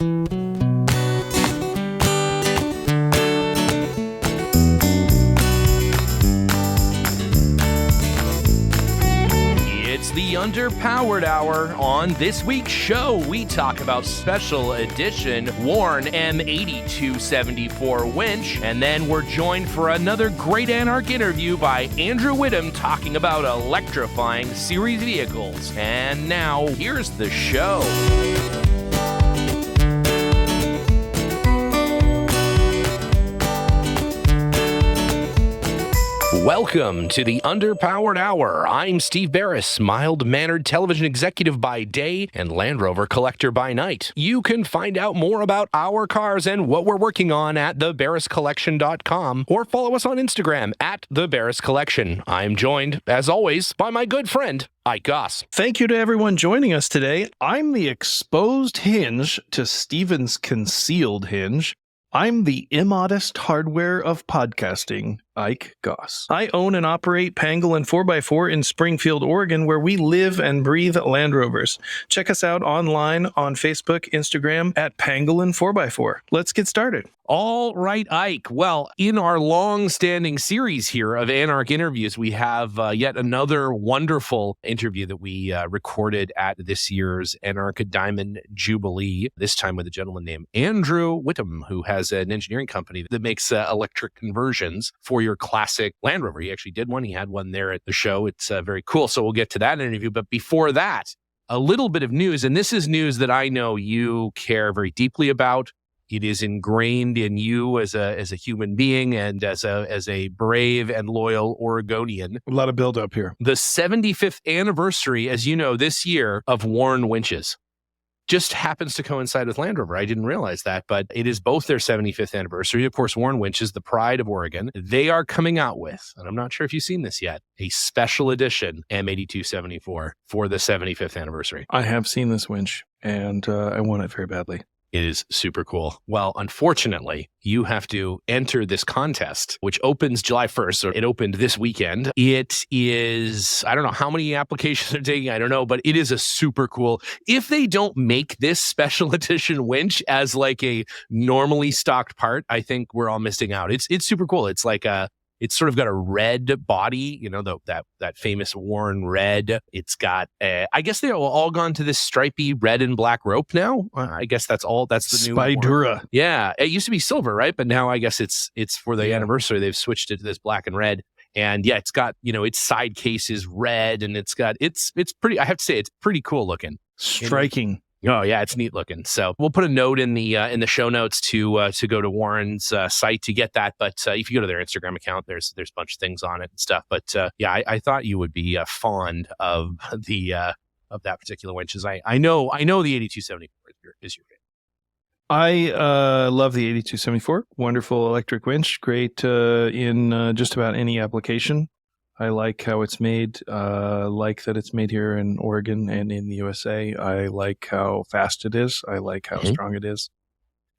It's the Underpowered Hour. On this week's show, we talk about special edition Warn M8274 winch, and then we're joined for another great ANARC interview by Andrew Whittam talking about electrifying series vehicles. And now, here's the show. Welcome to the Underpowered Hour. I'm Steve Barris, mild-mannered television executive by day and Land Rover collector by night. You can find out more about our cars and what we're working on at thebarriscollection.com or follow us on Instagram at thebarriscollection. I'm joined, as always, by my good friend, Ike Goss. Thank you to everyone joining us today. I'm the exposed hinge to Steven's concealed hinge. I'm the immodest hardware of podcasting, Ike Goss. I own and operate Pangle and 4x4 in Springfield, Oregon, where we live and breathe Land Rovers. Check us out online on Facebook, Instagram at Pangle and 4x4. Let's get started. All right, Ike. Well, in our long-standing series here of ANARC interviews, we have yet another wonderful interview that we recorded at this year's ANARC Diamond Jubilee, this time with a gentleman named Andrew Whittam, who has an engineering company that makes electric conversions for your classic Land Rover. He actually did one. He had one there at the show. It's very cool. So we'll get to that interview. But before that, a little bit of news, and this is news that I know you care very deeply about. It is ingrained in you as a human being and as a brave and loyal Oregonian. A lot of build-up here. The 75th anniversary, as you know, this year of Warn Winches just happens to coincide with Land Rover. I didn't realize that, but it is both their 75th anniversary. Of course, Warn Winch is the pride of Oregon. They are coming out with, and I'm not sure if you've seen this yet, a special edition M8274 for the 75th anniversary. I have seen this winch, and I want it very badly. It is super cool. Well, unfortunately, you have to enter this contest, which opens July 1st. So it opened this weekend. It is, I don't know how many applications they're taking. I don't know, but it is a super cool. If they don't make this special edition winch as like a normally stocked part, I think we're all missing out. It's super cool. It's like it's sort of got a red body, you know, that famous Warn red. It's got, I guess they're all gone to this stripy red and black rope now. I guess that's the new Spydura. Warn. Yeah, it used to be silver, right? But now I guess it's for the anniversary. They've switched it to this black and red. And yeah, it's got, you know, its side case is red, and it's pretty. I have to say, it's pretty cool looking. Striking. Oh yeah, it's neat looking. So we'll put a note in the show notes to go to Warren's site to get that. But if you go to their Instagram account, there's a bunch of things on it and stuff. But yeah, I thought you would be fond of of that particular winch. I know the 8274 is your favorite. I love the 8274. Wonderful electric winch. Great in just about any application. I like how it's made, like that it's made here in Oregon and in the USA. I like how fast it is. I like how strong it is.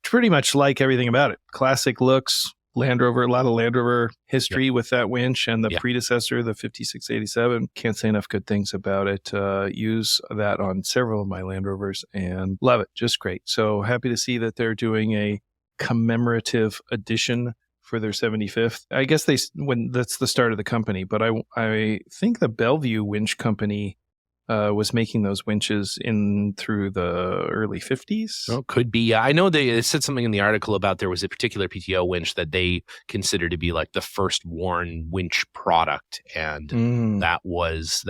Pretty much like everything about it. Classic looks, Land Rover, a lot of Land Rover history with that winch and the predecessor, the 5687. Can't say enough good things about it. Use that on several of my Land Rovers and love it. Just great. So happy to see that they're doing a commemorative edition for their 75th. I guess when that's the start of the company, but I think the Bellevue Winch Company was making those winches in through the early 50s. Oh, could be. I know they said something in the article about there was a particular PTO winch that they consider to be like the first Warn winch product, and that was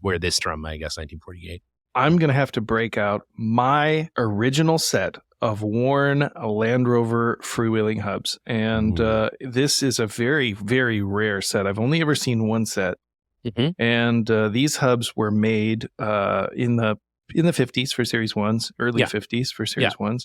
where this from, I guess, 1948. I'm going to have to break out my original set of Warn Land Rover freewheeling hubs. And this is a very, very rare set. I've only ever seen one set. And these hubs were made in the 50s for Series 1s, early 50s for Series 1s.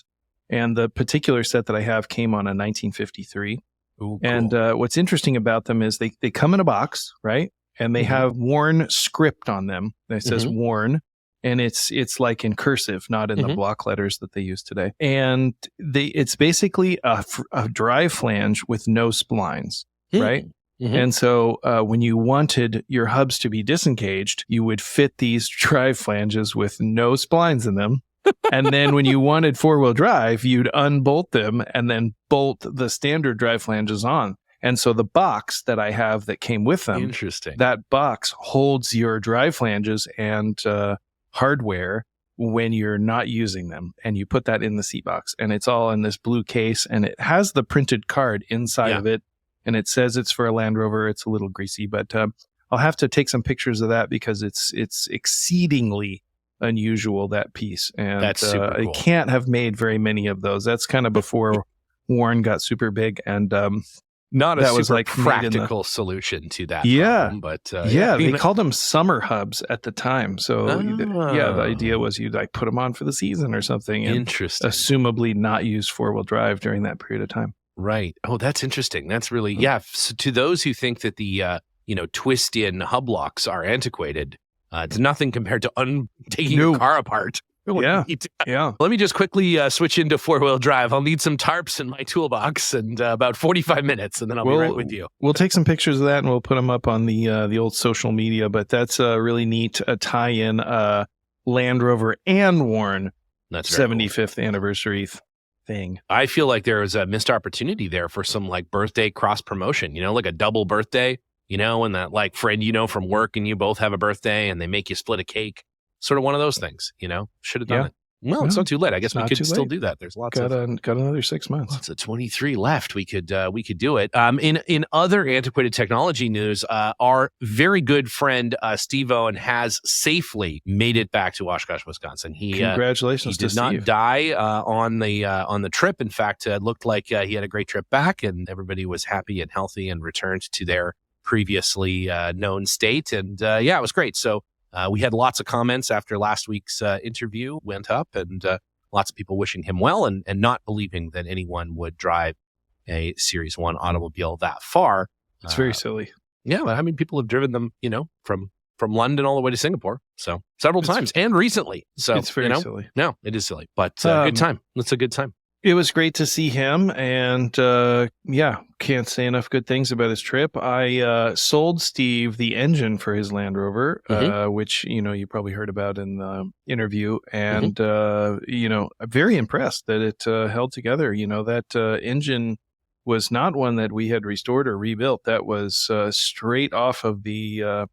And the particular set that I have came on a 1953. Ooh, cool. And what's interesting about them is they come in a box, right? And they have Warn script on them. It says Warn. And it's like in cursive, not in the block letters that they use today. And it's basically a drive flange with no splines, right? And so when you wanted your hubs to be disengaged, you would fit these drive flanges with no splines in them And then when you wanted four-wheel drive, you'd unbolt them and then bolt the standard drive flanges on. And so the box that I have that came with them, Interesting. that box holds your drive flanges and hardware when you're not using them. And you put that in the seat box. And it's all in this blue case. And it has the printed card inside of it. And it says it's for a Land Rover. It's a little greasy, but I'll have to take some pictures of that because it's exceedingly unusual, that piece. And that's super cool. I can't have made very many of those. That's kind of before Warn got super big, and not a that super was like practical solution to that problem, but they called them summer hubs at the time. So the idea was you'd like put them on for the season or something, and interesting, assumably not use four-wheel drive during that period of time. Right. Oh, that's interesting. That's really so to those who think that the twist-in hub locks are antiquated, it's nothing compared to taking your car apart. Yeah. Let me just quickly switch into four-wheel drive. I'll need some tarps in my toolbox and about 45 minutes, and then I'll be right with you. We'll take some pictures of that, and we'll put them up on the old social media. But that's a really neat tie-in Land Rover and Warn 75th anniversary thing. I feel like there was a missed opportunity there for some like birthday cross-promotion, like a double birthday. And that like friend, from work and you both have a birthday and they make you split a cake. Sort of one of those things, should have done it. Well, it's not too late. I guess we could still do that. There's lots got another 6 months. Lots of 23 left. We could do it. In other antiquated technology news, our very good friend Steve Owen has safely made it back to Oshkosh, Wisconsin. Congratulations to Steve. He did not die on the trip. In fact, it looked like he had a great trip back, and everybody was happy and healthy and returned to their previously known state. And it was great. So we had lots of comments after last week's interview went up, and lots of people wishing him well and not believing that anyone would drive a Series 1 automobile that far. It's very silly. Yeah, I mean, people have driven them, from London all the way to Singapore. So several times and recently. So it's very silly. No, it is silly, but good time. It's a good time. It was great to see him, and can't say enough good things about his trip. I sold Steve the engine for his Land Rover, which you probably heard about in the interview, and I'm very impressed that it held together. That engine was not one that we had restored or rebuilt. That was straight off of the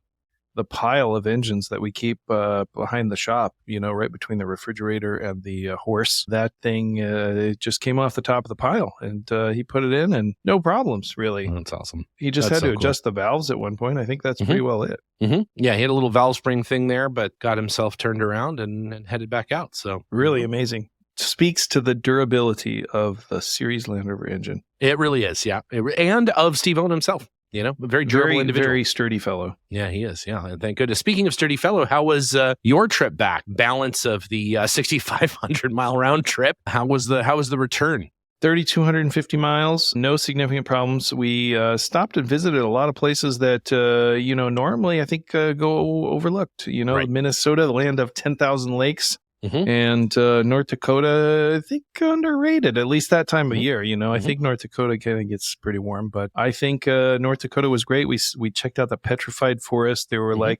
pile of engines that we keep behind the shop, right between the refrigerator and the horse. That thing, it just came off the top of the pile, and he put it in, and no problems, really. That's awesome. He just had to adjust the valves at one point. I think that's pretty well it. Yeah, he had a little valve spring thing there, but got himself turned around and headed back out. So really amazing. Speaks to the durability of the Series Land Rover engine. It really is, yeah. And of Steve Owen himself. A very durable individual. Very sturdy fellow. Yeah, he is. Yeah, and thank goodness. Speaking of sturdy fellow, how was your trip back? Balance of the 6,500 mile round trip. How was the return? 3,250 miles, no significant problems. We stopped and visited a lot of places that normally I think go overlooked. Right. Minnesota, the land of 10,000 lakes. And North Dakota, I think underrated, at least that time of year. I think North Dakota kind of gets pretty warm, but I think North Dakota was great. We checked out the petrified forest. There were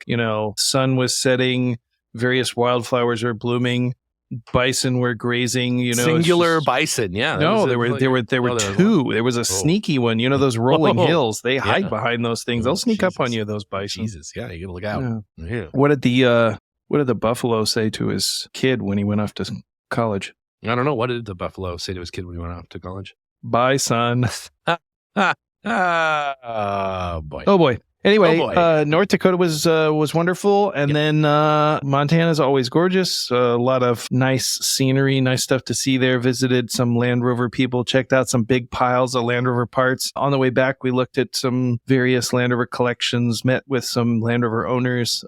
sun was setting, various wildflowers are blooming, bison were grazing. Singular bison, yeah. No, there were two. There was a sneaky one. Those rolling hills. They hide behind those things. They'll sneak up on you. Those bison. Jesus, yeah, you gotta look out. Yeah. What did the buffalo say to his kid when he went off to college? I don't know. What did the buffalo say to his kid when he went off to college? Bye, son. Oh, boy. Oh, boy. Anyway, North Dakota was wonderful. And then Montana's always gorgeous. A lot of nice scenery, nice stuff to see there. Visited some Land Rover people, checked out some big piles of Land Rover parts. On the way back, we looked at some various Land Rover collections, met with some Land Rover owners.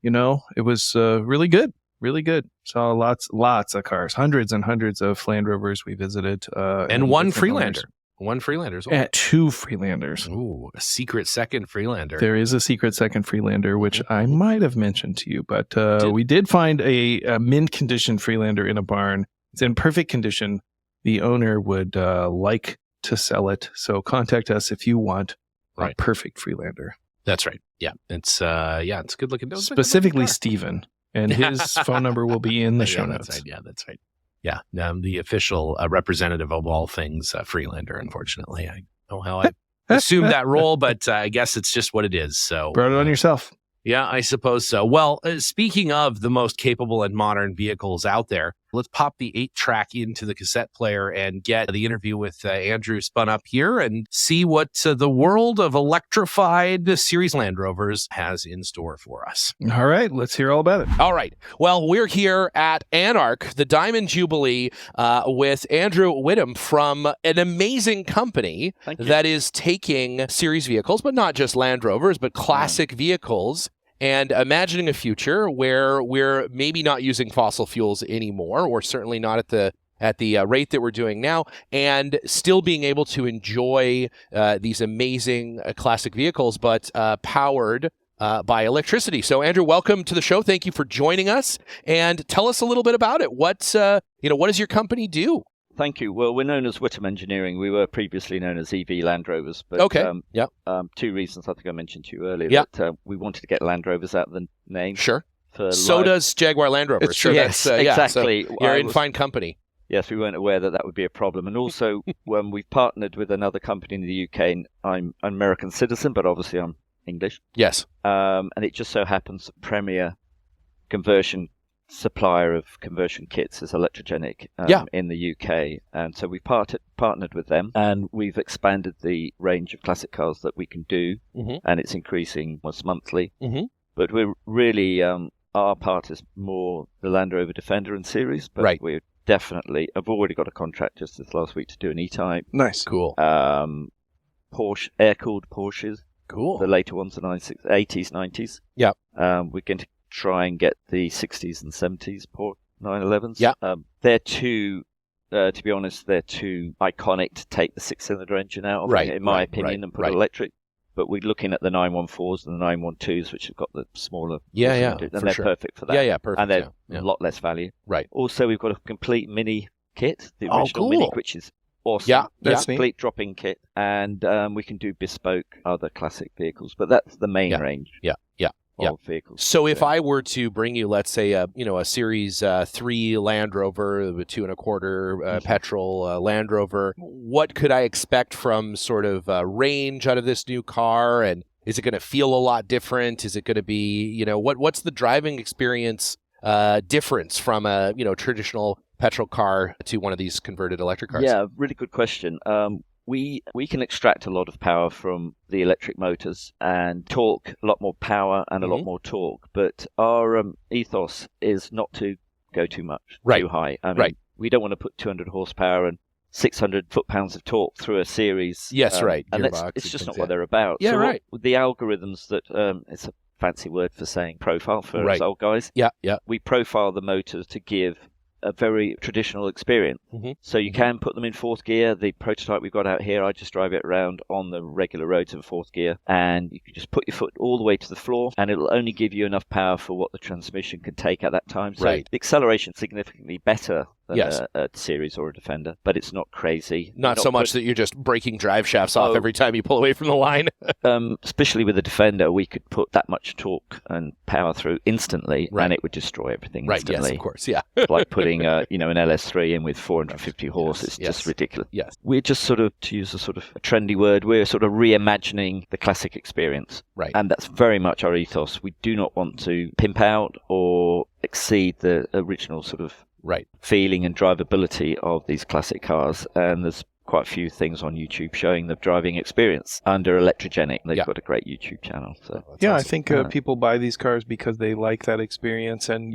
It was really good. Really good. Saw lots of cars, hundreds and hundreds of Land Rovers we visited. And one Freelander. One Freelander as well. Two Freelanders. Ooh, a secret second Freelander. There is a secret second Freelander, which I might have mentioned to you, but we did find a mint condition Freelander in a barn. It's in perfect condition. The owner would like to sell it, so contact us if you want a perfect Freelander. That's right. Yeah, it's a good looking. Specifically, Steven. And his phone number will be in the show That's notes. right. Yeah, that's right. Yeah, the official representative of all things Freelander, unfortunately. I don't know how I assumed that role, but I guess it's just what it is. So Brought it on yourself. Yeah, I suppose so. Well, speaking of the most capable and modern vehicles out there, let's pop the 8-track into the cassette player and get the interview with Andrew spun up here and see what the world of electrified series Land Rovers has in store for us. All right, let's hear all about it. All right. Well, we're here at ANARC, the Diamond Jubilee, with Andrew Whittam from an amazing company that is taking series vehicles, but not just Land Rovers, but classic vehicles, and imagining a future where we're maybe not using fossil fuels anymore, or certainly not at the rate that we're doing now, and still being able to enjoy these amazing classic vehicles, but powered by electricity. So, Andrew, welcome to the show. Thank you for joining us, and tell us a little bit about it. What does your company do? Thank you. Well, we're known as Whittam Engineering. We were previously known as EV Land Rovers. But, two reasons I think I mentioned to you earlier. That we wanted to get Land Rovers out of the name. Sure. So does Jaguar Land Rover. It's true. Yes, exactly. So you're in fine company. Yes, we weren't aware that would be a problem. And also, when we've partnered with another company in the UK, and I'm an American citizen, but obviously I'm English. Yes. And it just so happens that Premier conversion supplier of conversion kits is Electrogenic in the UK, and so we've partnered with them, and we've expanded the range of classic cars that we can do, and it's increasing almost monthly. But we're really our part is more the Land Rover Defender and series, but we're definitely I've already got a contract just this last week to do an E-Type. Nice, cool. Porsche air-cooled Porsches, cool. The later ones, the 80s, 90s. Yeah. We're going to try and get the 60s and 70s Porsche 911s. Yeah. They're too, to be honest, they're too iconic to take the 6-cylinder engine out of, in my opinion, and put electric. But we're looking at the 914s and the 912s, which have got the smaller. And they're perfect for that. Yeah, perfect. And they're a lot less value. Right. Also, we've got a complete mini kit, the original mini, which is awesome. Yeah, that's complete drop-in kit, and we can do bespoke other classic vehicles. But that's the main range. Of vehicles. So if I were to bring you, let's say, a Series 3 Land Rover with 2.25 petrol Land Rover, what could I expect from sort of range out of this new car? And is it going to feel a lot different? Is it going to be, what's the driving experience difference from a traditional petrol car to one of these converted electric cars? Yeah, really good question. We can extract a lot of power from the electric motors and torque, a lot more power and a lot more torque. But our ethos is not to go too much, too high. I mean, we don't want to put 200 horsepower and 600 foot-pounds of torque through a series. Yes, and it's just not what they're about. Yeah, so the algorithms that, it's a fancy word for saying profile for us old guys. Yeah. We profile the motors to give a very traditional experience. So you can put them in fourth gear. The prototype we've got out here, I just drive it around on the regular roads in fourth gear, and you can just put your foot all the way to the floor, and it'll only give you enough power for what the transmission can take at that time. So the acceleration is significantly better than a series or a Defender, but it's not crazy. Not so much that you're just breaking drive shafts off every time you pull away from the line. Especially with the Defender, we could put that much torque and power through instantly, and it would destroy everything instantly. Yes, of course, yeah. Like putting an LS3 in with 450 horse. It's just ridiculous. Yes. We're just sort of, to use a sort of a trendy word, we're sort of reimagining the classic experience. Right. And that's very much our ethos. We do not want to pimp out or exceed the original sort of feeling and drivability of these classic cars. And there's quite a few things on YouTube showing the driving experience under Electrogenic. They've got a great YouTube channel. So awesome. I think people buy these cars because they like that experience, and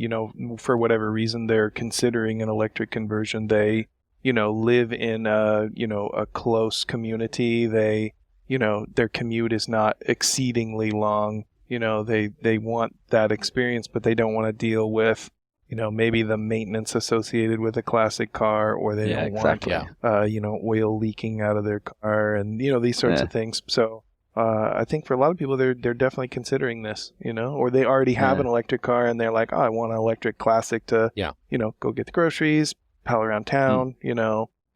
for whatever reason they're considering an electric conversion. They live in a close community. They their commute is not exceedingly long. They want that experience, but they don't want to deal with maybe the maintenance associated with a classic car, or they don't want, oil leaking out of their car, and these sorts of things. So I think for a lot of people, they're definitely considering this, or they already have an electric car and they're like, oh, I want an electric classic to, go get the groceries, pal around town,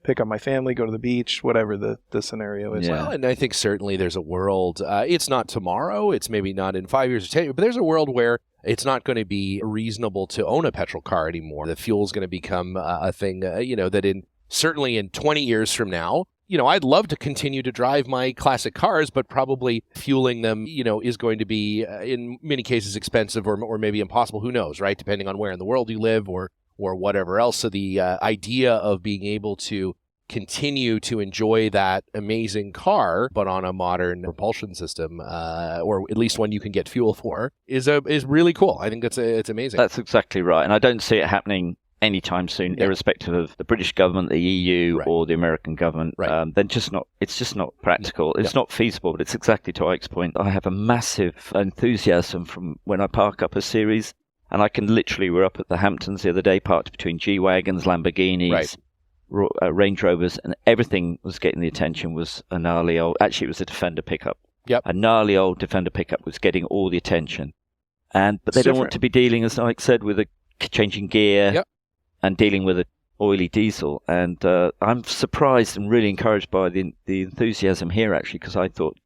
pick up my family, go to the beach, whatever the scenario is. Well, and I think certainly there's a world, it's not tomorrow, it's maybe not in 5 years or 10 years, but there's a world where it's not going to be reasonable to own a petrol car anymore. The fuel is going to become a thing, that certainly in 20 years from now, I'd love to continue to drive my classic cars, but probably fueling them, is going to be in many cases expensive or maybe impossible. Who knows, right? Depending on where in the world you live or whatever else. So the idea of being able to continue to enjoy that amazing car, but on a modern propulsion system, or at least one you can get fuel for, is really cool. I think it's amazing. That's exactly right. And I don't see it happening anytime soon, irrespective of the British government, the EU, or the American government. Then it's just not practical. It's not feasible, but it's exactly to Ike's point. I have a massive enthusiasm from when I park up a series, and I can literally, we're up at the Hamptons the other day, parked between G-Wagons, Lamborghinis, Range Rovers, and everything was getting the attention was a gnarly old, actually it was a Defender pickup. A gnarly old Defender pickup was getting all the attention. But they don't want to be dealing, as Ike said, with a changing gear and dealing with an oily diesel. And I'm surprised and really encouraged by the enthusiasm here, actually, because I thought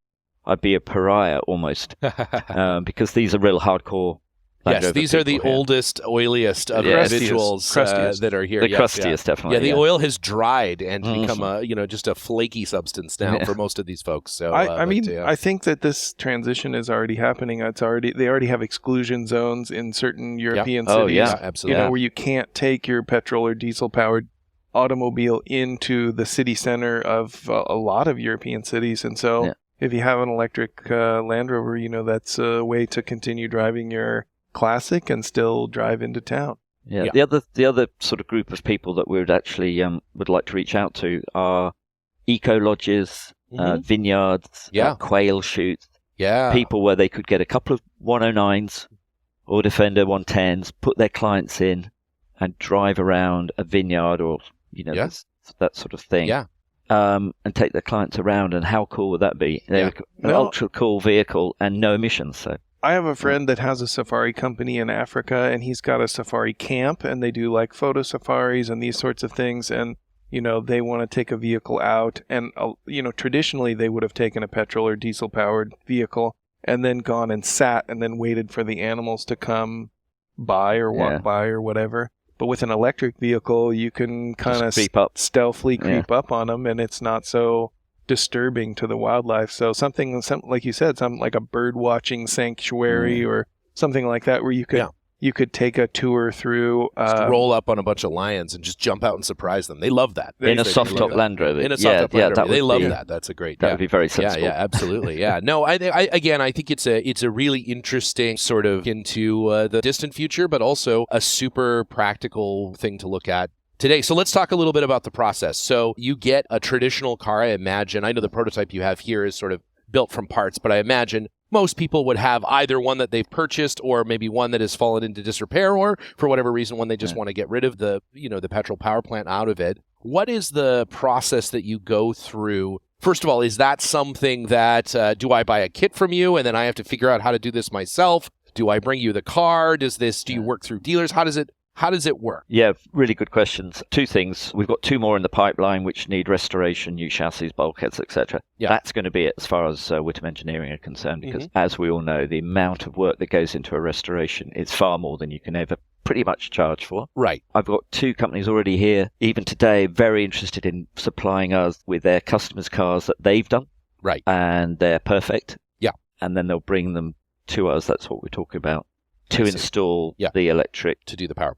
I'd be a pariah almost, because these are real hardcore. Yes, these are the oldest, oiliest of individuals that are here. The crustiest, definitely. Yeah, the oil has dried and become just a flaky substance now for most of these folks. So I think that this transition is already happening. They already have exclusion zones in certain European cities. Oh yeah, absolutely. Where you can't take your petrol or diesel powered automobile into the city center of a lot of European cities, and so if you have an electric Land Rover, that's a way to continue driving your classic and still drive into town. The other sort of group of people that we would actually would like to reach out to are eco lodges, vineyards, quail shoots, people where they could get a couple of 109s or Defender 110s, put their clients in and drive around a vineyard or that sort of thing, and take their clients around. And how cool would that be? An ultra cool vehicle and no emissions. So I have a friend that has a safari company in Africa, and he's got a safari camp, and they do like photo safaris and these sorts of things. And, they want to take a vehicle out, and, traditionally they would have taken a petrol or diesel powered vehicle and then gone and sat and then waited for the animals to come by or walk by or whatever. But with an electric vehicle, you can kind of stealthily creep up on them, and it's not so disturbing to the wildlife. So something like you said, something like a bird watching sanctuary or something like that, where you could take a tour through, just roll up on a bunch of lions and just jump out and surprise them. They love that. In a soft top Land Rover. In a soft top Land Rover. They love that. That's a great. That would be very sensible. Yeah, absolutely. Yeah. No, I think it's a really interesting sort of into the distant future, but also a super practical thing to look at today. So let's talk a little bit about the process. So you get a traditional car, I imagine. I know the prototype you have here is sort of built from parts, but I imagine most people would have either one that they've purchased or maybe one that has fallen into disrepair, or for whatever reason, one they just want to get rid of the petrol power plant out of it. What is the process that you go through? First of all, is that something that, do I buy a kit from you and then I have to figure out how to do this myself? Do I bring you the car? Do you work through dealers? How does it work? Yeah, really good questions. Two things. We've got two more in the pipeline which need restoration, new chassis, bulkheads, etc. That's going to be it as far as Whittam Engineering are concerned, because as we all know, the amount of work that goes into a restoration is far more than you can ever pretty much charge for. Right. I've got two companies already here, even today, very interested in supplying us with their customers' cars that they've done. Right. And they're perfect. Yeah. And then they'll bring them to us. That's what we're talking about. To install the electric, to do the power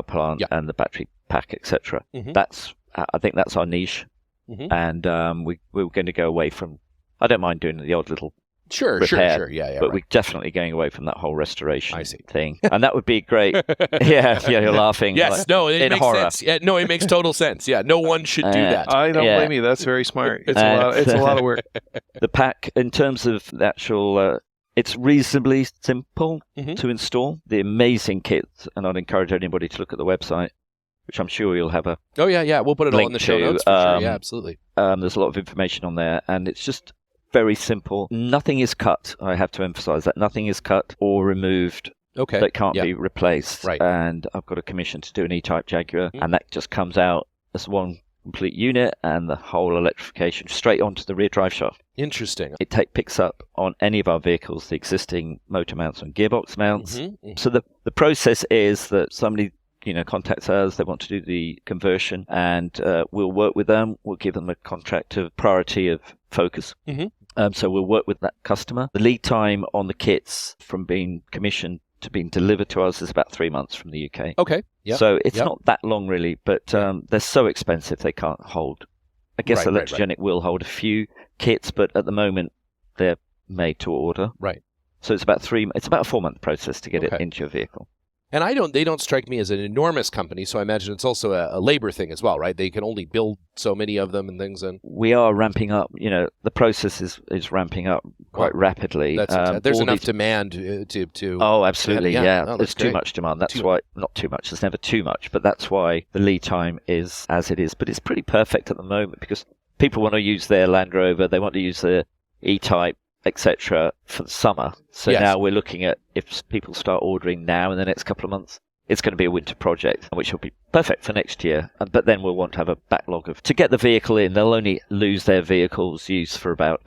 plant, and the battery pack, etc. I think that's our niche, and we're going to go away from. I don't mind doing the odd little repair, but we're definitely going away from that whole restoration thing, and that would be great. You're laughing. Yes, it makes sense. Yeah, no, it makes total sense. Yeah, no one should do that. I don't blame you. That's very smart. It's a lot of work. The pack, in terms of the actual. It's reasonably simple to install. The amazing kits, and I'd encourage anybody to look at the website, which I'm sure you'll have a we'll put it all in the show notes for sure. Yeah, absolutely. There's a lot of information on there, and it's just very simple. Nothing is cut. I have to emphasize that. Nothing is cut or removed that can't be replaced. Right. And I've got a commission to do an E-Type Jaguar, and that just comes out as one complete unit and the whole electrification straight onto the rear drive shaft. Interesting. It picks up on any of our vehicles the existing motor mounts and gearbox mounts. So the process is that somebody contacts us, they want to do the conversion, and we'll work with them. We'll give them a contract of priority of focus. So we'll work with that customer. The lead time on the kits from being commissioned to being delivered to us is about 3 months from the UK. Okay. Yep. So it's not that long really, but they're so expensive they can't hold. I guess Electrogenic will hold a few kits, but at the moment they're made to order. Right. So it's about a 4-month process to get it into your vehicle. And they don't strike me as an enormous company, so I imagine it's also a labor thing as well, right? They can only build so many of them and things. And we are ramping up. The process is ramping up quite rapidly. There's enough demand to. Oh, absolutely, yeah. Oh, there's too much demand. That's why, not too much. There's never too much, but that's why the lead time is as it is. But it's pretty perfect at the moment because people want to use their Land Rover, they want to use their E-Type, etc. for the summer. So now we're looking at if people start ordering now in the next couple of months, it's going to be a winter project, which will be perfect for next year. But then we'll want to have a backlog to get the vehicle in. They'll only lose their vehicle's use for about,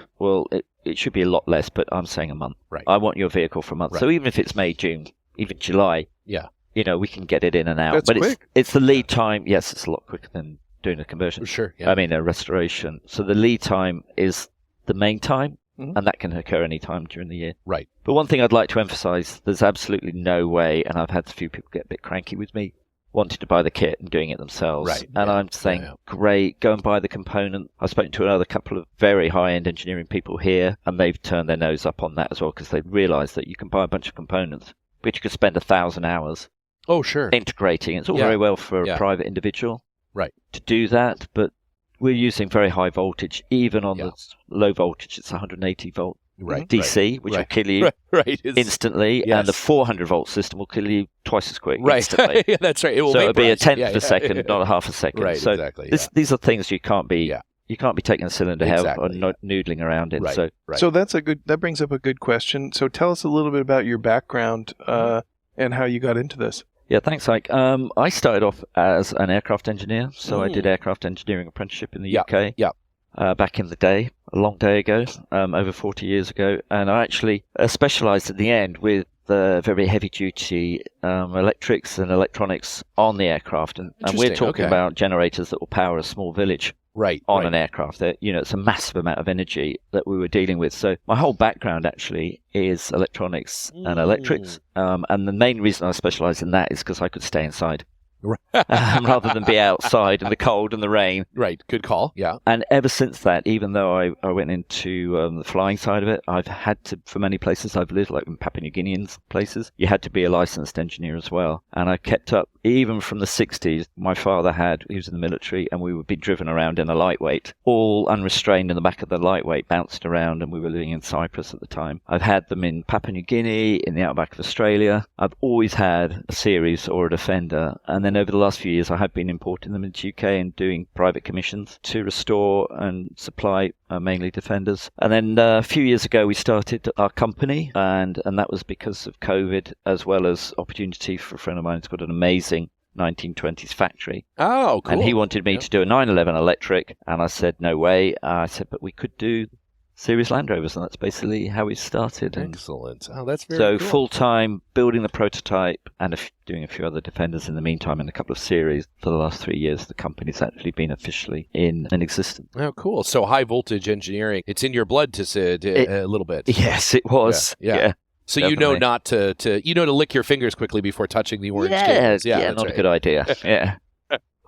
it should be a lot less, but I'm saying a month. Right. I want your vehicle for a month. Right. So even if it's May, June, even July, we can get it in and out. That's but quick. It's the lead time. Yes, it's a lot quicker than doing a conversion. Sure. Yeah. I mean, a restoration. So the lead time is the main time. And that can occur any time during the year. Right. But one thing I'd like to emphasize, there's absolutely no way, and I've had a few people get a bit cranky with me, wanting to buy the kit and doing it themselves. Right. And I'm saying, great, go and buy the component. I've spoken to another couple of very high-end engineering people here, and they've turned their nose up on that as well, because they realized that you can buy a bunch of components, but you could spend 1,000 hours integrating. It's all very well for a private individual to do that, but we're using very high voltage, even on the low voltage. It's 180 volt DC, which will kill you instantly, and the 400 volt system will kill you twice as quick instantly. That's right. So it'll be a tenth of a second, not a half a second. Right, so exactly. These are things you can't be taking a cylinder head or noodling around in. Right, So that brings up a good question. So tell us a little bit about your background and how you got into this. Yeah, thanks, Ike. I started off as an aircraft engineer, so I did aircraft engineering apprenticeship in the UK back in the day, a long day ago, over 40 years ago, and I actually specialised at the end with the very heavy-duty electrics and electronics on the aircraft, and we're talking about generators that will power a small village. On an aircraft. It's a massive amount of energy that we were dealing with. So my whole background actually is electronics and electrics. And the main reason I specialise in that is because I could stay inside rather than be outside in the cold and the rain. Right. Good call. Yeah. And ever since that, even though I went into the flying side of it, I've had to, for many places I've lived, like in Papua New Guinean places, you had to be a licensed engineer as well. And I kept up, even from the 60s, my father he was in the military, and we would be driven around in a lightweight, all unrestrained in the back of the lightweight, bounced around, and we were living in Cyprus at the time. I've had them in Papua New Guinea, in the outback of Australia. I've always had a series or a Defender, and then over the last few years I have been importing them into the UK and doing private commissions to restore and supply mainly Defenders. And then a few years ago we started our company, and that was because of COVID, as well as opportunity for a friend of mine who's got an amazing 1920s factory. Oh, cool. And he wanted me to do a 911 electric, and I said, no way. I said, but we could do series Land Rovers, and that's basically how we started. Excellent. Oh, that's very cool. Full-time, building the prototype, and doing a few other Defenders in the meantime, and a couple of series. For the last 3 years, the company's actually been officially in existence. Oh, cool. So high voltage engineering, it's in your blood to a little bit. Yes, it was. Yeah. So definitely. Not to lick your fingers quickly before touching the orange cables. Yeah, not a good idea. Yeah.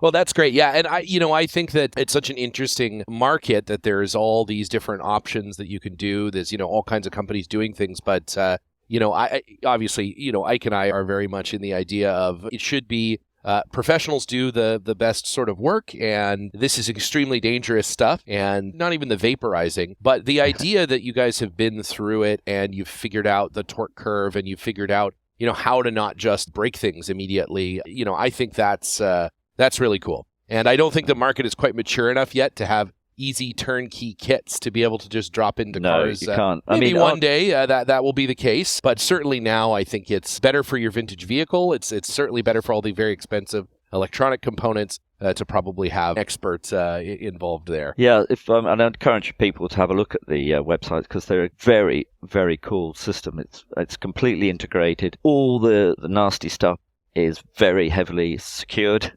Well, that's great. Yeah. And I think that it's such an interesting market that there's all these different options that you can do. There's, all kinds of companies doing things. But, I obviously, Ike and I are very much in the idea of it should be professionals do the best sort of work. And this is extremely dangerous stuff, and not even the vaporizing. But the idea that you guys have been through it and you've figured out the torque curve and you've figured out, how to not just break things immediately, I think that's really cool. And I don't think the market is quite mature enough yet to have easy turnkey kits to be able to just drop into cars. No, you can't. Maybe one day that will be the case. But certainly now I think it's better for your vintage vehicle. It's certainly better for all the very expensive electronic components. to probably have experts involved there. Yeah, I'd encourage people to have a look at the websites because they're a very, very cool system. It's completely integrated. All the nasty stuff is very heavily secured.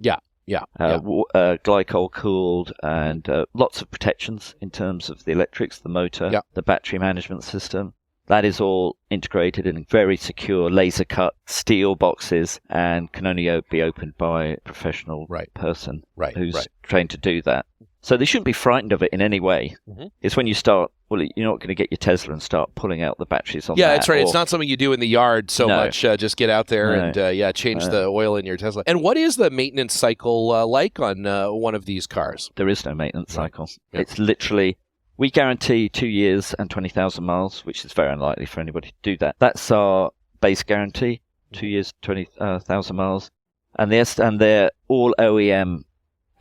Glycol cooled, and lots of protections in terms of the electrics, the motor, the battery management system. That is all integrated in very secure laser cut steel boxes and can only be opened by a professional person who's trained to do that. So they shouldn't be frightened of it in any way. Mm-hmm. It's when you start, you're not going to get your Tesla and start pulling out the batteries on that. Yeah, that's right. It's not something you do in the yard so much. Just get out there and change the oil in your Tesla. And what is the maintenance cycle like on one of these cars? There is no maintenance cycle. Yep. It's literally... We guarantee 2 years and 20,000 miles, which is very unlikely for anybody to do that. That's our base guarantee, 2 years, 20,000 miles. And they're all OEM,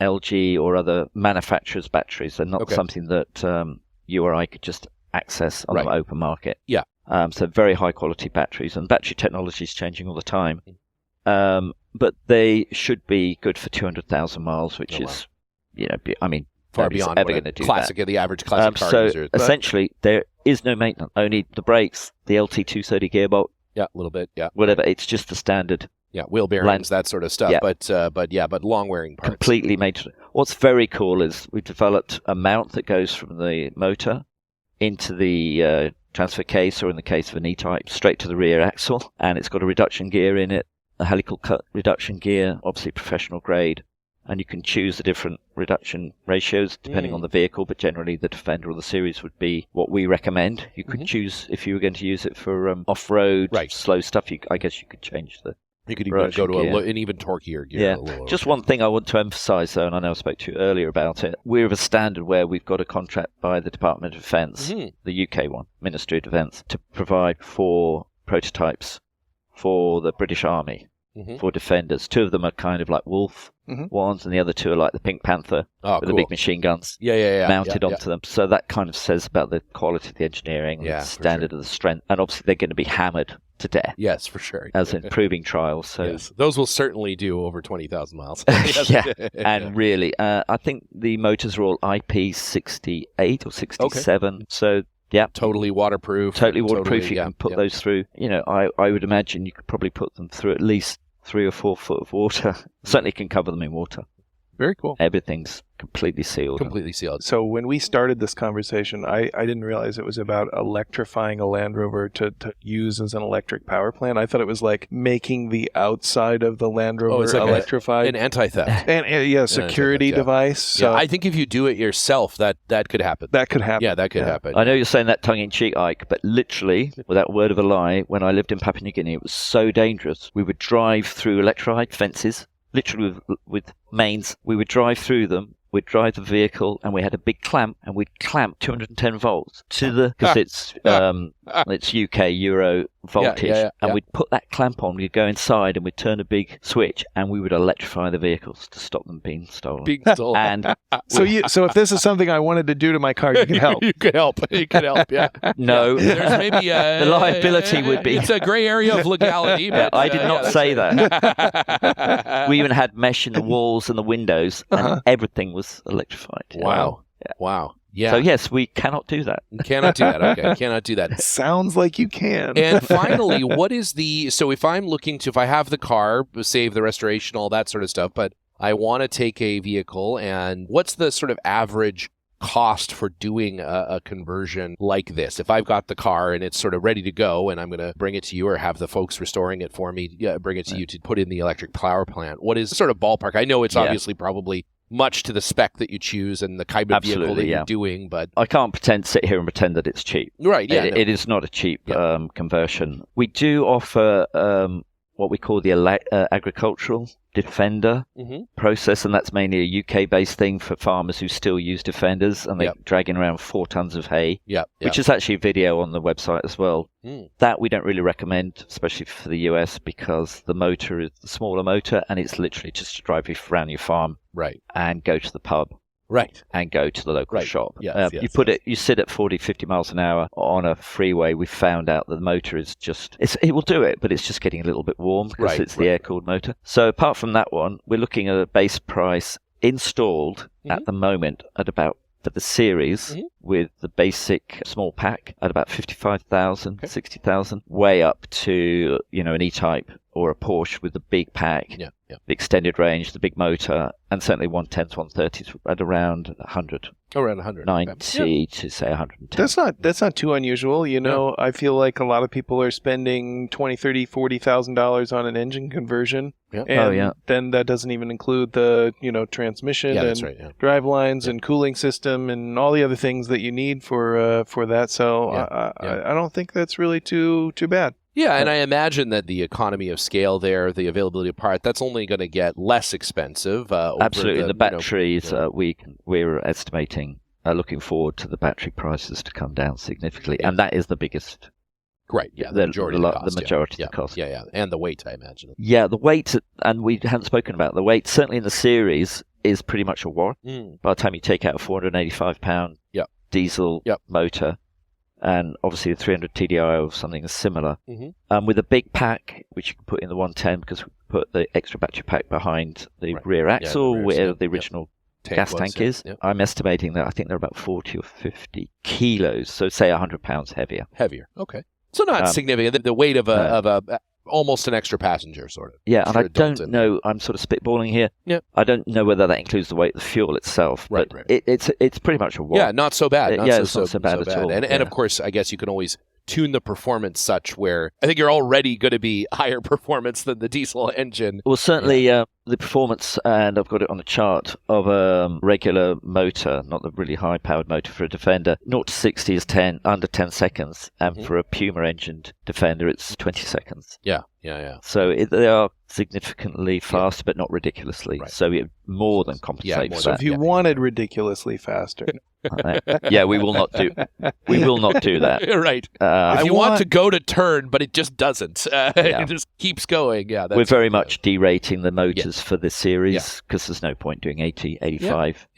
LG or other manufacturers' batteries. They're not something that you or I could just access on the open market. Yeah. So very high quality batteries, and battery technology is changing all the time. But they should be good for 200,000 miles, which is, far beyond the average classic car user. Essentially, there is no maintenance. Only the brakes, the LT230 gearbox. Yeah, a little bit. Yeah, whatever. It's just the standard. Yeah, wheel bearings, that sort of stuff. Yeah. But long wearing parts. Completely maintenance. What's very cool is we developed a mount that goes from the motor into the transfer case, or in the case of an E-Type, straight to the rear axle, and it's got a reduction gear in it, a helical cut reduction gear, obviously professional grade. And you can choose the different reduction ratios depending on the vehicle, but generally the Defender or the Series would be what we recommend. You could choose, if you were going to use it for off-road, slow stuff, I guess you could change the You could even go to an even torqueier gear. Yeah. Just one thing I want to emphasise, though, and I know I spoke to you earlier about it, we're of a standard where we've got a contract by the Department of Defence, the UK one, Ministry of Defence, to provide 4 prototypes for the British Army. For Defenders. 2 of them are kind of like Wolf ones, and the other 2 are like the Pink Panther with the big machine guns mounted onto them. So that kind of says about the quality of the engineering, and the standard of the strength, and obviously they're going to be hammered to death. Yes, for sure. As in proving trials. So those will certainly do over 20,000 miles. And really, I think the motors are all IP68 or 67. Okay. So. Yeah, totally waterproof. Totally waterproof. You can put those through. I would imagine you could probably put them through at least 3 or 4 foot of water. Certainly can cover them in water. Very cool. Everything's completely sealed. Completely sealed. So when we started this conversation, I didn't realize it was about electrifying a Land Rover to use as an electric power plant. I thought it was like making the outside of the Land Rover electrified. An anti-theft. And security device. So I think if you do it yourself, that could happen. That could happen. Yeah, that could happen. I know you're saying that tongue-in-cheek, Ike, but literally, without a word of a lie, when I lived in Papua New Guinea, it was so dangerous. We would drive through electrified fences, literally with mains. We would drive through them. We'd drive the vehicle, and we had a big clamp, and we'd clamp 210 volts to the, because it's UK Euro voltage, and we'd put that clamp on. We'd go inside, and we'd turn a big switch, and we would electrify the vehicles to stop them being stolen. And so if this is something I wanted to do to my car, you can help. You could help. Yeah. No, there's maybe the liability would be. It's a grey area of legality. But, I did not say that. We even had mesh in the walls and the windows, and everything was electrified. Wow. Wow. Yeah. So yes, we cannot do that. You cannot do that. Okay. Cannot do that. Sounds like you can. And finally, so if I'm looking to, if I have the car, save the restoration, all that sort of stuff, but I want to take a vehicle, and what's the sort of average cost for doing a conversion like this? If I've got the car and it's sort of ready to go, and I'm going to bring it to you or have the folks restoring it for me, bring it to you to put in the electric power plant, what is the sort of ballpark? I know it's obviously probably much to the spec that you choose and the kind of vehicle that you're doing, but I can't sit here and pretend that it's cheap. Right, yeah. It is not a cheap conversion. We do offer what we call the agricultural Defender process, and that's mainly a UK-based thing for farmers who still use Defenders, and they're dragging around 4 tons of hay, which is actually a video on the website as well. That we don't really recommend, especially for the US, because the motor is the smaller motor, and it's literally just to drive you around your farm and go to the pub. And go to the local shop. You sit at 40, 50 miles an hour on a freeway. We found out that the motor is it will do it, but it's just getting a little bit warm because it's the air-cooled motor. So apart from that one, we're looking at a base price installed at the moment at about, for the series, with the basic small pack at about 55,000, 60,000, way up to, an E-Type or a Porsche with the big pack, the extended range, the big motor, and certainly 110s, 130s at around 100. Around 100. 90 to say 110. That's not too unusual. I feel like a lot of people are spending $20,000, $30,000, $40,000 on an engine conversion. Yeah. And then that doesn't even include the, transmission and drive lines and cooling system and all the other things that you need for that. So I don't think that's really too bad. Yeah, and I imagine that the economy of scale there, the availability of part, that's only going to get less expensive. Absolutely. The batteries, we're estimating, looking forward to the battery prices to come down significantly. And that is the biggest. Right, yeah, the majority of the cost. The majority of the cost. Yeah, and the weight, I imagine. Yeah, the weight, and we haven't spoken about the weight, certainly in the series, is pretty much a Warn. By the time you take out a 485-pound diesel motor, and obviously a 300 TDI or something similar, with a big pack, which you can put in the 110 because we put the extra battery pack behind the rear axle where the original gas tank is. I'm estimating that I think they're about 40 or 50 kilos, so say 100 pounds heavier. Okay. So not significant. The weight of a almost an extra passenger, sort of. Yeah, and I don't know. I'm sort of spitballing here. Yeah. I don't know whether that includes the weight of the fuel itself. Right. It's pretty much a Warn. Yeah, not so bad. It's not so bad at all. And of course, I guess you can always tune the performance such where I think you're already going to be higher performance than the diesel engine. Well, certainly the performance, and I've got it on the chart, of a regular motor, not the really high-powered motor for a Defender, 0 to 60 is under 10 seconds, and for a Puma-engined Defender, it's 20 seconds. Yeah. So they are significantly faster, but not ridiculously. Right. So it more than compensates for that. So if you wanted ridiculously faster... we will not do that. Right. If you want to go to turn, but it just doesn't. It just keeps going. Yeah. We're very much derating the motors for this series because there's no point doing 80, 85.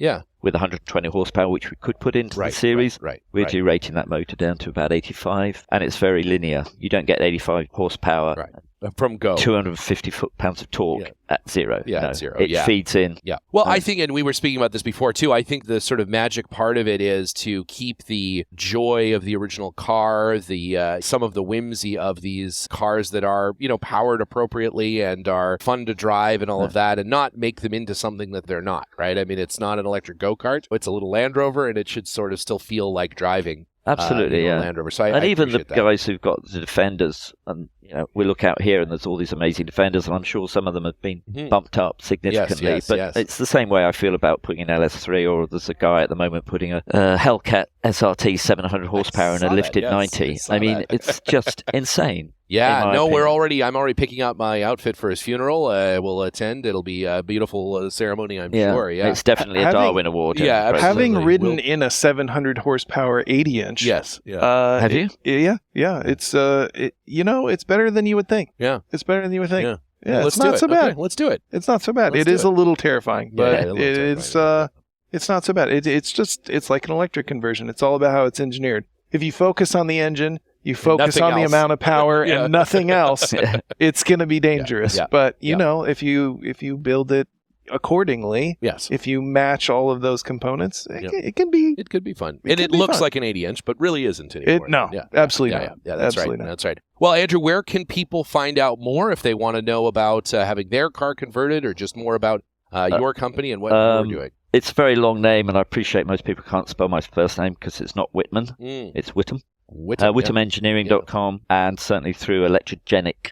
With 120 horsepower, which we could put into the series. We're derating that motor down to about 85, and it's very linear. You don't get 85 horsepower from go. 250 foot-pounds of torque at zero. At zero. It feeds in. Yeah. Well, I think, and we were speaking about this before too, I think the sort of magic part of it is to keep the joy of the original car, the some of the whimsy of these cars that are, powered appropriately and are fun to drive and all of that, and not make them into something that they're not, right? I mean, it's not an electric go-kart. It's a little Land Rover, and it should sort of still feel like driving. Absolutely, Land Rover. So and I even the that. guys who've got the Defenders, and we look out here and there's all these amazing Defenders, and I'm sure some of them have been bumped up significantly. Yes. It's the same way I feel about putting an LS3, or there's a guy at the moment putting a Hellcat SRT 700 horsepower and a lifted 90. I mean, it's just insane. Yeah, no, I'm already picking out my outfit for his funeral. We'll attend. It'll be a beautiful ceremony, I'm sure. Yeah, it's definitely a Darwin Award. Yeah, absolutely. Having ridden in a 700 horsepower 80-inch. Yes. Yeah. Have you? Yeah. It's it's better than you would think. Yeah. It's better than you would think. Yeah. It's not so bad. Okay, let's do it. It's not so bad. It is a little terrifying, but it's not so bad. It's like an electric conversion. It's all about how it's engineered. If you focus on the engine, you focus on the amount of power and nothing else, it's going to be dangerous. But if you build it accordingly, if you match all of those components, it can be fun. And it looks like an 80-inch, but really isn't anymore. Absolutely not. Yeah, that's right. That's right. Well, Andrew, where can people find out more if they want to know about having their car converted, or just more about your company and what you're doing? It's a very long name, and I appreciate most people can't spell my first name because it's not Whitman. It's Whittam. WhitthamEngineering.com, and certainly through Electrogenic,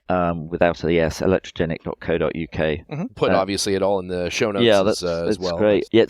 without the S, electrogenic.co.uk. Put obviously it all in the show notes as well. Great. Yeah,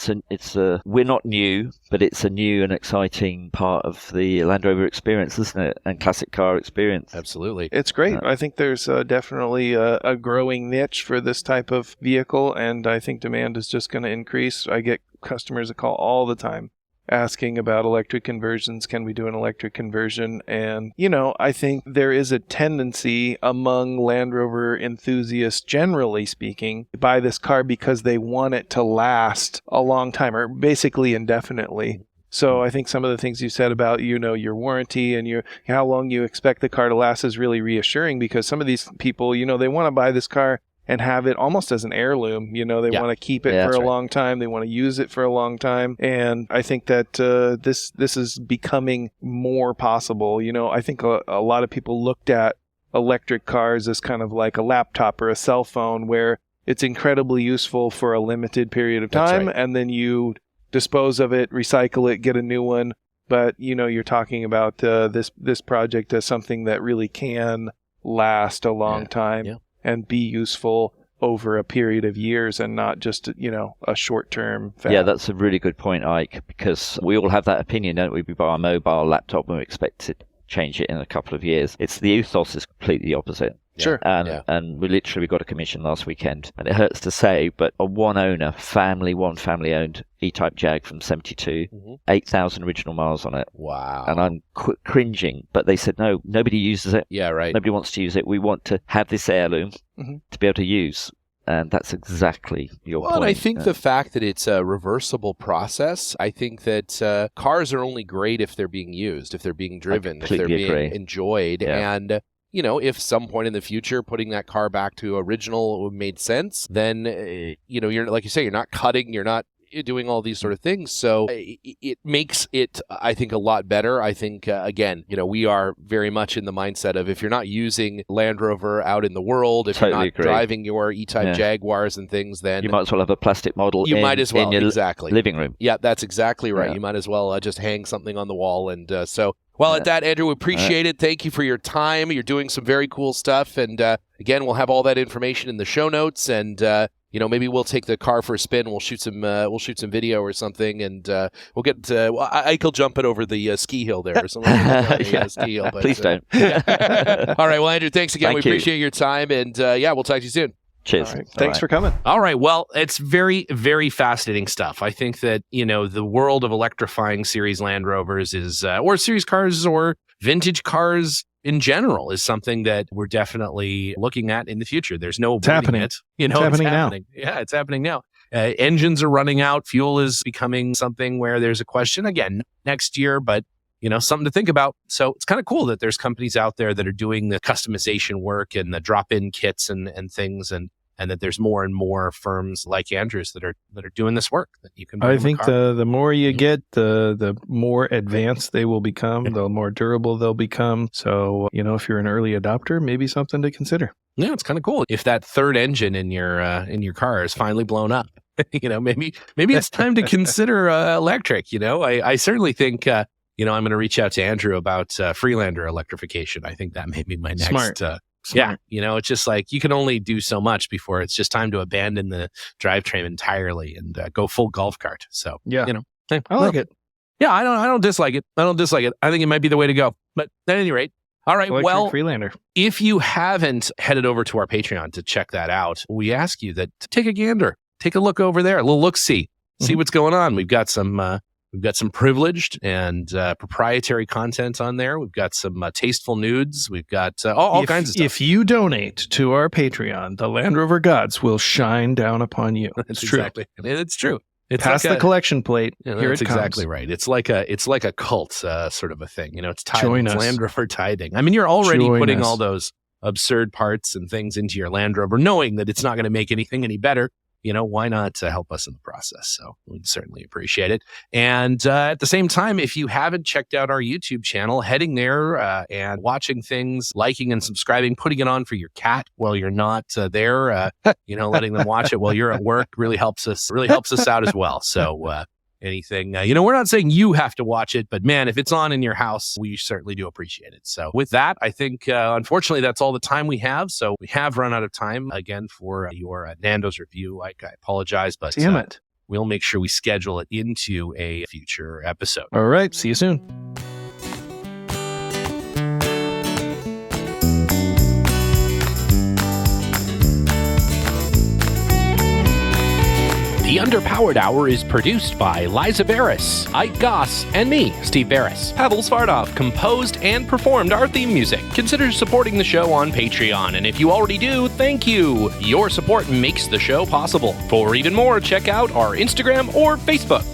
we're not new, but it's a new and exciting part of the Land Rover experience, isn't it? And classic car experience. Absolutely. It's great. I think there's definitely a growing niche for this type of vehicle, and I think demand is just going to increase. I get customers that call all the time asking about electric conversions. Can we do an electric conversion? And, I think there is a tendency among Land Rover enthusiasts, generally speaking, to buy this car because they want it to last a long time, or basically indefinitely. So I think some of the things you said about, your warranty and how long you expect the car to last is really reassuring, because some of these people, they want to buy this car and have it almost as an heirloom. They want to keep it for a long time. They want to use it for a long time. And I think that this is becoming more possible. I think a lot of people looked at electric cars as kind of like a laptop or a cell phone, where it's incredibly useful for a limited period of time, and then you dispose of it, recycle it, get a new one. But you're talking about this project as something that really can last a long time and be useful over a period of years, and not just a short-term fad. Yeah, that's a really good point, Ike, because we all have that opinion, don't we? We buy a mobile laptop and we expect to change it in a couple of years. It's the ethos is completely opposite. Sure. And we literally got a commission last weekend, and it hurts to say, but a one family-owned E-Type Jag from 72, 8,000 original miles on it. Wow. And I'm cringing, but they said, no, nobody uses it. Yeah, right. Nobody wants to use it. We want to have this heirloom to be able to use. And that's exactly your point. And I think the fact that it's a reversible process, I think that cars are only great if they're being used, if they're being driven, if they're being enjoyed. Yeah. And if some point in the future putting that car back to original made sense, then, you're, like you say, you're not cutting, you're not doing all these sort of things. So it makes it, I think, a lot better. I think, again, we are very much in the mindset of, if you're not using Land Rover out in the world, if you're not driving your E-Type Jaguars and things, then you might as well have a plastic model in your living room. Yeah, that's exactly right. Yeah. You might as well just hang something on the wall. And well, at that, Andrew, we appreciate it. Thank you for your time. You're doing some very cool stuff. And again, we'll have all that information in the show notes. And maybe we'll take the car for a spin. We'll shoot some video or something, and we'll get. Ike will jump it over the ski hill there or something. Ski hill, but, please don't. All right, well, Andrew, thanks again. We appreciate your time, and we'll talk to you soon. Cheers. Right. Thanks for coming. All right. Well, it's very, very fascinating stuff. I think that, the world of electrifying series Land Rovers is, or series cars or vintage cars in general, is something that we're definitely looking at in the future. There's no avoiding it. It's happening now. Yeah, it's happening now. Engines are running out. Fuel is becoming something where there's a question again next year, but something to think about. So it's kind of cool that there's companies out there that are doing the customization work and the drop-in kits and things, and that there's more and more firms like Andrew's that are doing this work that you can. I think the more you get, the more advanced they will become, the more durable they'll become. So if you're an early adopter, maybe something to consider. Yeah, it's kind of cool. If that third engine in your car is finally blown up, maybe it's time to consider electric. I certainly think. I'm going to reach out to Andrew about Freelander electrification. I think that may be my next. Smart. Yeah, it's just like you can only do so much before it's just time to abandon the drivetrain entirely and go full golf cart. So I like it. Yeah, I don't dislike it. I think it might be the way to go. But at any rate, all right. Electric Freelander. If you haven't headed over to our Patreon to check that out, we ask you to take a gander, take a look over there, a little look-see, see what's going on. We've got some privileged and proprietary content on there. We've got some tasteful nudes. We've got all kinds of stuff. If you donate to our Patreon, the Land Rover gods will shine down upon you. It's true. Exactly. It's true. It's Pass the collection plate. Here it comes. Exactly right. It's like a cult sort of a thing. It's tithing. It's Land Rover tithing. I mean, you're already putting all those absurd parts and things into your Land Rover, knowing that it's not going to make anything any better. Why not help us in the process? So we'd certainly appreciate it. And at the same time, if you haven't checked out our YouTube channel, heading there and watching things, liking and subscribing, putting it on for your cat while you're not there, letting them watch it while you're at work really helps us out as well. So anything, we're not saying you have to watch it, but man, if it's on in your house, we certainly do appreciate it. So with that, I think, unfortunately, that's all the time we have. So we have run out of time again for your Nando's review. I apologize, but damn it. We'll make sure we schedule it into a future episode. All right. See you soon. The Underpowered Hour is produced by Liza Barris, Ike Goss, and me, Steve Barris. Pavel Svardov composed and performed our theme music. Consider supporting the show on Patreon, and if you already do, thank you. Your support makes the show possible. For even more, check out our Instagram or Facebook.